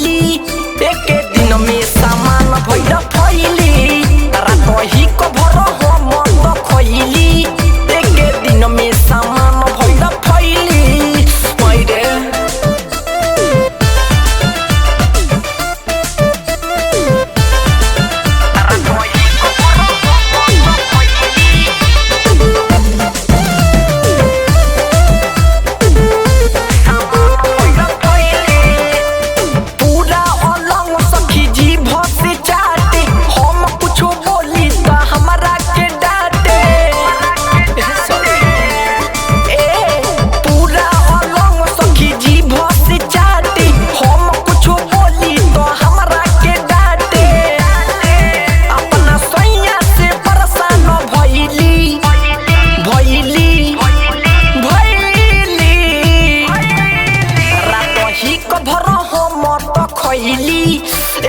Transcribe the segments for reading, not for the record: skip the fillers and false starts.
भइली एक दिन में सामान भइल फैली रात ही कभर हम तो खइली एक दिन में सामान भइल फैली मैरे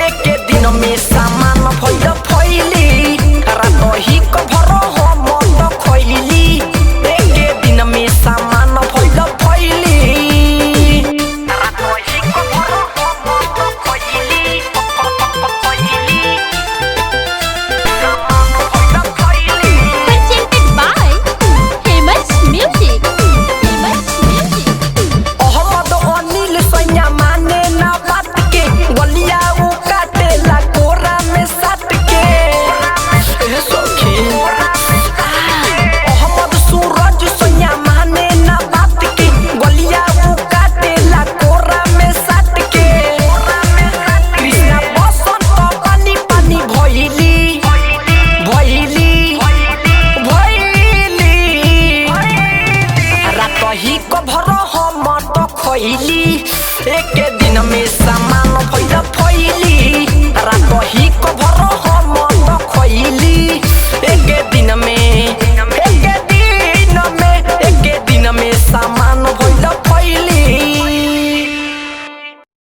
एक दिन में सामान भइल फैली रात ही कभर हम तो खइली एक दिन में सामान भइल फैली रात ही कभर हम तो खइली सामान भइल फैली। Presented by Famous Music. Famous Music. Ahmed Anil सैया माने ना बात के गलिया ही कभर हम तो खइली एक दिन में सामान